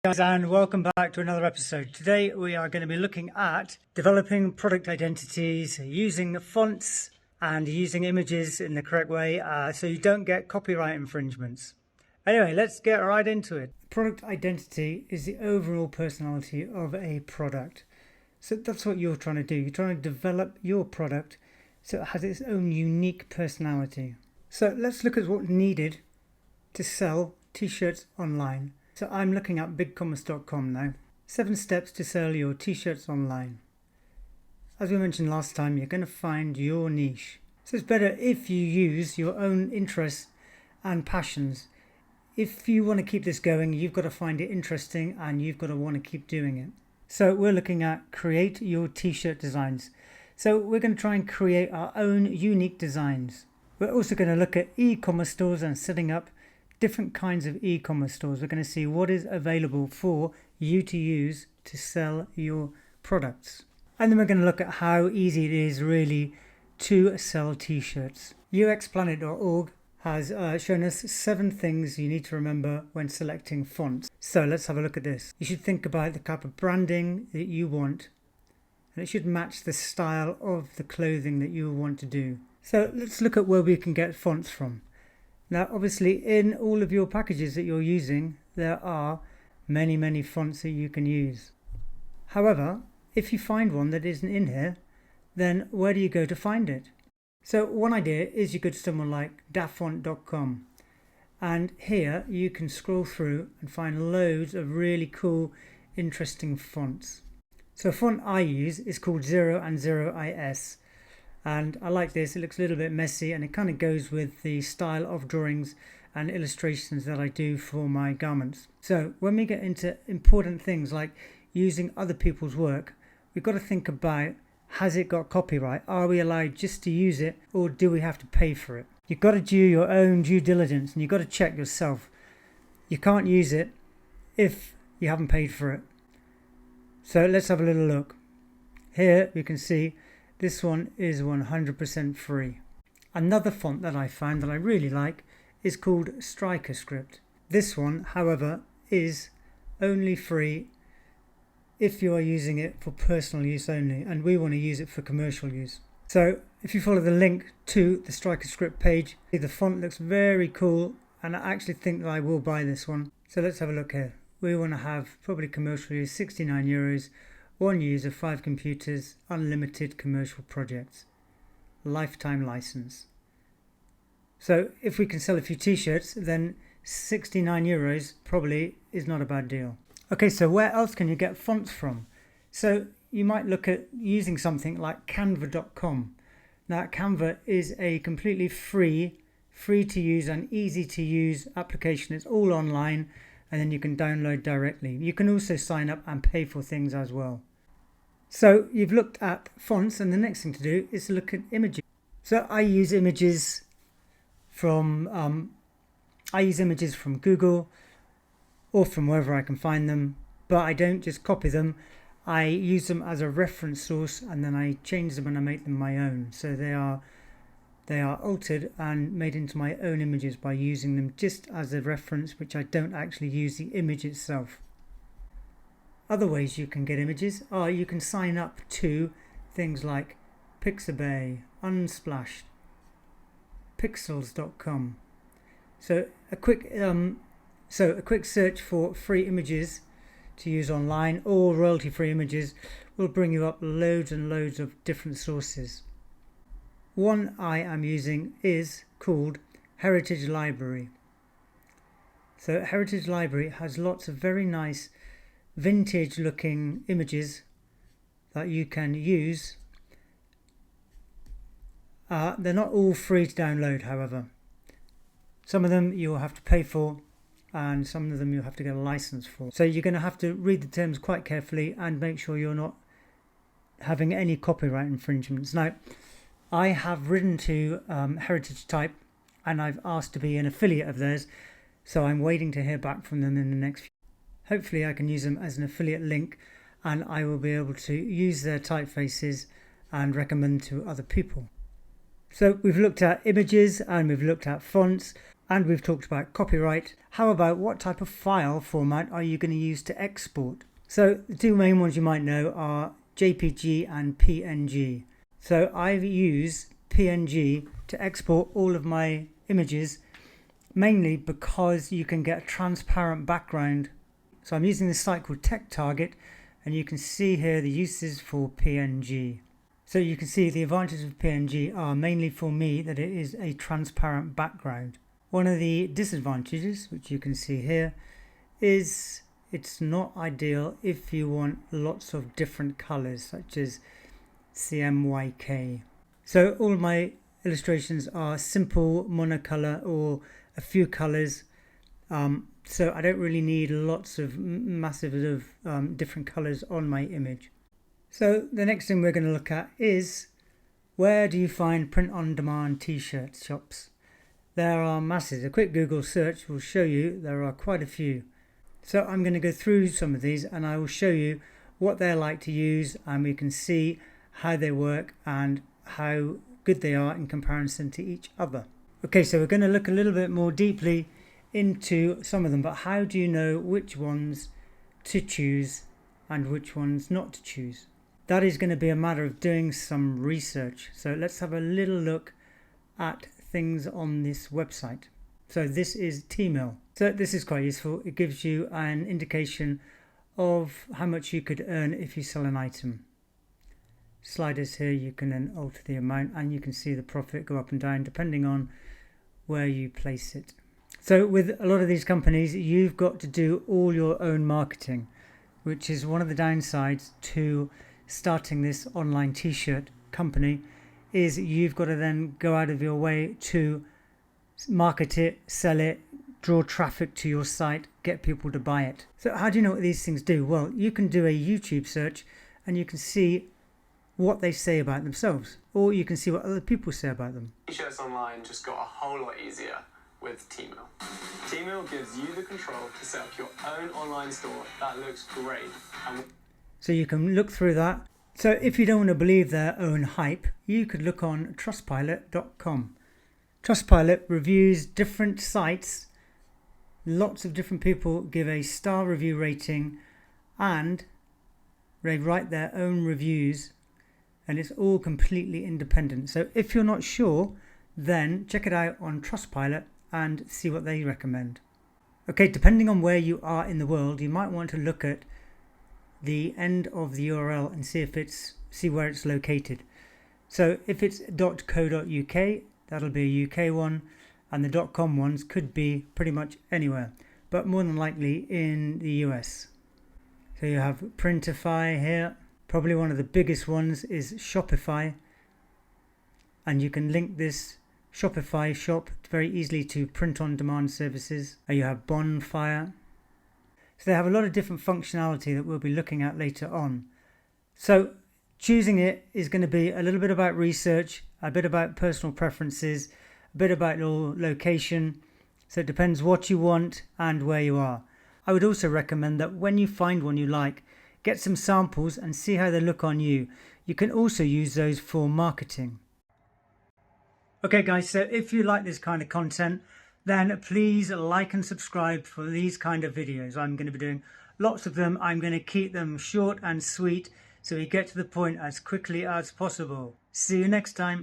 Guys, and welcome back to another episode. Today we are going to be looking at developing product identities using fonts and using images in the correct way so you don't get copyright infringements. Anyway, let's get right into it. Product identity is the overall personality of a product. So that's what you're trying to do. You're trying to develop your product so it has its own unique personality. So let's look at what's needed to sell t-shirts online. So I'm looking at BigCommerce.com now. 7 steps to sell your t-shirts online. As we mentioned last time, you're going to find your niche. So it's better if you use your own interests and passions. If you want to keep this going, you've got to find it interesting and you've got to want to keep doing it. So we're looking at create your t-shirt designs. So we're going to try and create our own unique designs. We're also going to look at e-commerce stores and setting up different kinds of e-commerce stores. We're going to see what is available for you to use to sell your products. And then we're going to look at how easy it is really to sell t-shirts. uxplanet.org has shown us 7 things you need to remember when selecting fonts. So let's have a look at this. You should think about the type of branding that you want, and it should match the style of the clothing that you want to do. So let's look at where we can get fonts from. Now, obviously, in all of your packages that you're using, there are many fonts that you can use. However, if you find one that isn't in here, then where do you go to find it? So one idea is you go to someone like Dafontcom, and here you can scroll through and find loads of really cool, interesting fonts. So a font I use is called 0 and 0IS. And I like this. It looks a little bit messy and it kind of goes with the style of drawings and illustrations that I do for my garments. So when we get into important things like using other people's work, we've got to think about, has it got copyright? Are we allowed just to use it, or do we have to pay for it? You've got to do your own due diligence and you've got to check yourself. You can't use it if you haven't paid for it. So let's have a little look. Here we can see this one is 100% free. Another font that I found that I really like is called Script. This one, however, is only free if you are using it for personal use only, and we want to use it for commercial use. So if you follow the link to the Script page, the font looks very cool, and I actually think that I will buy this one. So let's have a look here. We want to have probably commercial use, €69. 1 user, 5 computers, unlimited commercial projects, lifetime license. So if we can sell a few t-shirts, then €69 probably is not a bad deal. Okay, so where else can you get fonts from? So you might look at using something like Canva.com. Now Canva is a completely free to use and easy to use application. It's all online and then you can download directly. You can also sign up and pay for things as well. So you've looked at fonts, and the next thing to do is to look at images. So I use images from Google or from wherever I can find them, but I don't just copy them. I use them as a reference source and then I change them and I make them my own. So they are altered and made into my own images by using them just as a reference, which I don't actually use the image itself. Other ways you can get images are you can sign up to things like Pixabay, Unsplash, Pixels.com. So a quick search for free images to use online or royalty-free images will bring you up loads and loads of different sources. One I am using is called Heritage Library. So Heritage Library has lots of very nice vintage looking images that you can use. They're not all free to download, however. Some of them you'll have to pay for and some of them you'll have to get a license for. So you're going to have to read the terms quite carefully and make sure you're not having any copyright infringements. Now, I have written to Heritage Type and I've asked to be an affiliate of theirs, so I'm waiting to hear back from them in the next few. Hopefully I can use them as an affiliate link and I will be able to use their typefaces and recommend to other people. So we've looked at images and we've looked at fonts. And we've talked about copyright. How about what type of file format are you going to use to export? So the two main ones you might know are JPG and PNG. So I use PNG to export all of my images, mainly because you can get a transparent background. So I'm using this site called TechTarget, and you can see here the uses for PNG. So you can see the advantages of PNG are mainly for me that it is a transparent background. One of the disadvantages, which you can see here, is it's not ideal if you want lots of different colors, such as CMYK. So all my illustrations are simple monocolor or a few colors. So I don't really need lots of massive different colors on my image. So the next thing we're going to look at is, where do you find print-on-demand t-shirt shops? There are masses. A quick Google search will show you there are quite a few. So I'm going to go through some of these and I will show you what they're like to use, and we can see how they work and how good they are in comparison to each other. Okay, so we're going to look a little bit more deeply into some of them, but how do you know which ones to choose and which ones not to choose? That is going to be a matter of doing some research. So let's have a little look at things on this website. So this is Tmill. So this is quite useful. It gives you an indication of how much you could earn if you sell an item. Sliders here, you can then alter the amount and you can see the profit go up and down depending on where you place it. So with a lot of these companies, you've got to do all your own marketing, which is one of the downsides to starting this online t-shirt company, is you've got to then go out of your way to market it, sell it, draw traffic to your site, get people to buy it. So how do you know what these things do? Well, you can do a YouTube search and you can see what they say about themselves, or you can see what other people say about them. T-shirts online just got a whole lot easier with Tmill. Tmill gives you the control to set up your own online store that looks great. So you can look through that. So if you don't want to believe their own hype, you could look on Trustpilot.com. Trustpilot reviews different sites. Lots of different people give a star review rating and they write their own reviews, and it's all completely independent. So if you're not sure, then check it out on Trustpilot and see what they recommend. Okay, depending on where you are in the world, you might want to look at the end of the URL and see where it's located. So if it's .co.uk, that'll be a UK one, and the .com ones could be pretty much anywhere, but more than likely in the US. So you have Printify here. Probably one of the biggest ones is Shopify, and you can link this Shopify shop very easily to print-on-demand services. You have Bonfire. So they have a lot of different functionality that we'll be looking at later on. So choosing it is going to be a little bit about research, a bit about personal preferences, a bit about your location. So it depends what you want and where you are. I would also recommend that when you find one you like, get some samples and see how they look on you. You can also use those for marketing. Okay guys, so if you like this kind of content, then please like and subscribe for these kind of videos. I'm going to be doing lots of them. I'm going to keep them short and sweet so we get to the point as quickly as possible. See you next time.